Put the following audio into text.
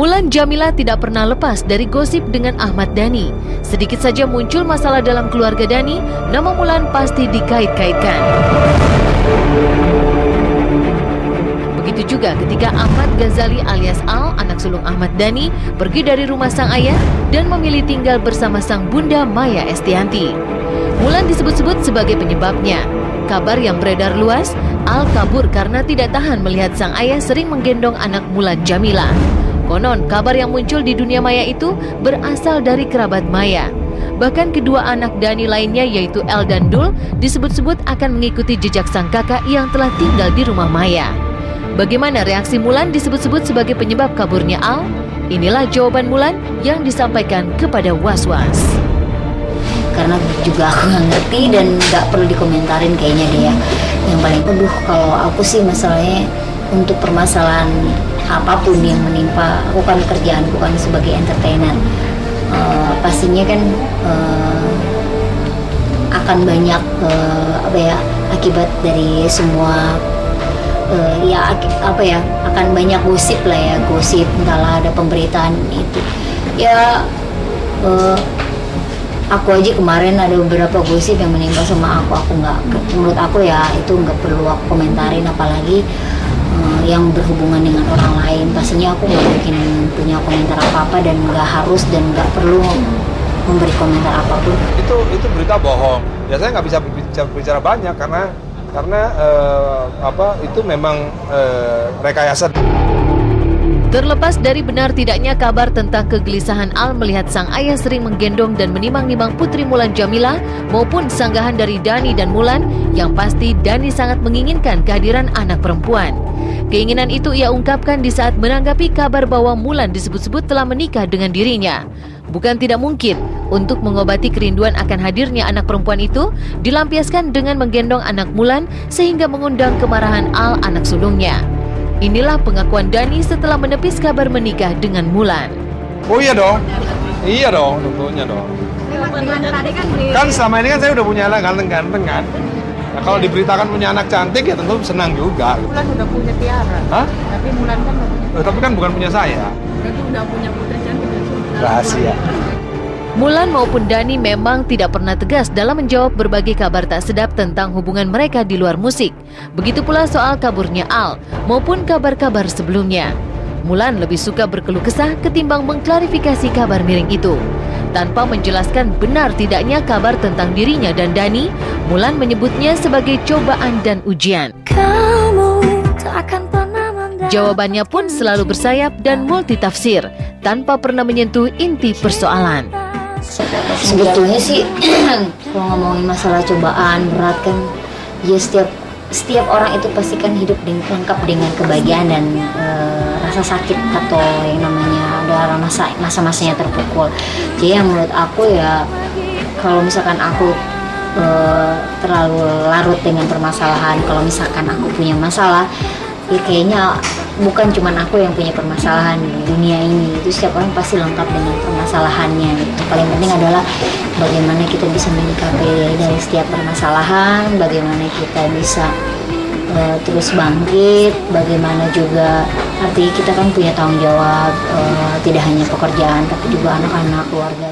Mulan Jameela tidak pernah lepas dari gosip dengan Ahmad Dhani. Sedikit saja muncul masalah dalam keluarga Dhani, nama Mulan pasti dikait-kaitkan. Begitu juga ketika Ahmad Ghazali alias Al, anak sulung Ahmad Dhani, pergi dari rumah sang ayah dan memilih tinggal bersama sang bunda Maya Estianty. Mulan disebut-sebut sebagai penyebabnya. Kabar yang beredar luas, Al kabur karena tidak tahan melihat sang ayah sering menggendong anak Mulan Jameela. Konon, kabar yang muncul di dunia maya itu berasal dari kerabat Maya. Bahkan kedua anak Dhani lainnya yaitu El dan Dul disebut-sebut akan mengikuti jejak sang kakak yang telah tinggal di rumah Maya. Bagaimana reaksi Mulan disebut-sebut sebagai penyebab kaburnya Al? Inilah jawaban Mulan yang disampaikan kepada Was-Was. Karena juga aku nggak ngerti dan nggak perlu dikomentarin kayaknya deh ya. Yang paling kalau aku sih masalahnya untuk permasalahan apapun yang menimpa aku kan kerjaan bukan sebagai entertainer, pastinya kan akan banyak akibat dari semua akan banyak gosip lah ya, gosip entahlah ada pemberitaan itu ya. Aku aja kemarin ada beberapa gosip yang menimpa sama aku nggak, menurut aku ya itu nggak perlu aku komentarin, apalagi yang berhubungan dengan orang lain. Pastinya aku nggak mungkin punya komentar apa-apa dan nggak harus dan nggak perlu memberi komentar apapun. Itu berita bohong. Ya saya nggak bisa bicara banyak karena itu memang rekayasa. Terlepas dari benar tidaknya kabar tentang kegelisahan Al melihat sang ayah sering menggendong dan menimang-nimang putri Mulan Jameela maupun sanggahan dari Dhani dan Mulan, yang pasti Dhani sangat menginginkan kehadiran anak perempuan. Keinginan itu ia ungkapkan di saat menanggapi kabar bahwa Mulan disebut-sebut telah menikah dengan dirinya. Bukan tidak mungkin untuk mengobati kerinduan akan hadirnya anak perempuan itu dilampiaskan dengan menggendong anak Mulan sehingga mengundang kemarahan Al, anak sulungnya. Inilah pengakuan Dhani setelah menepis kabar menikah dengan Mulan. Oh iya dong, tentunya dong. Kan selama ini kan saya udah punya anak ganteng-ganteng kan. Nah, kalau diberitakan punya anak cantik ya tentu senang juga. Mulan udah punya tiara. Hah? Tapi Mulan kan udah punya. Tapi kan bukan punya saya. Berarti udah punya putri cantik. Rahasia. Mulan maupun Dhani memang tidak pernah tegas dalam menjawab berbagai kabar tak sedap tentang hubungan mereka di luar musik. Begitu pula soal kaburnya Al maupun kabar-kabar sebelumnya. Mulan lebih suka berkeluh kesah ketimbang mengklarifikasi kabar miring itu. Tanpa menjelaskan benar tidaknya kabar tentang dirinya dan Dhani, Mulan menyebutnya sebagai cobaan dan ujian. Jawabannya pun selalu bersayap dan multitafsir, tanpa pernah menyentuh inti persoalan. Sebetulnya sih kalau ngomongin masalah cobaan berat kan ya setiap orang itu pasti kan hidup lengkap dengan kebahagiaan dan rasa sakit atau yang namanya ada masa-masanya terpukul. Jadi yang menurut aku ya kalau misalkan aku terlalu larut dengan permasalahan, kalau misalkan aku punya masalah ya kayaknya bukan cuma aku yang punya permasalahan di dunia ini, itu setiap orang pasti lengkap dengan permasalahannya gitu. Paling penting adalah bagaimana kita bisa menyikapi dari setiap permasalahan, bagaimana kita bisa terus bangkit, bagaimana juga artinya kita kan punya tanggung jawab, tidak hanya pekerjaan tapi juga anak-anak, keluarga.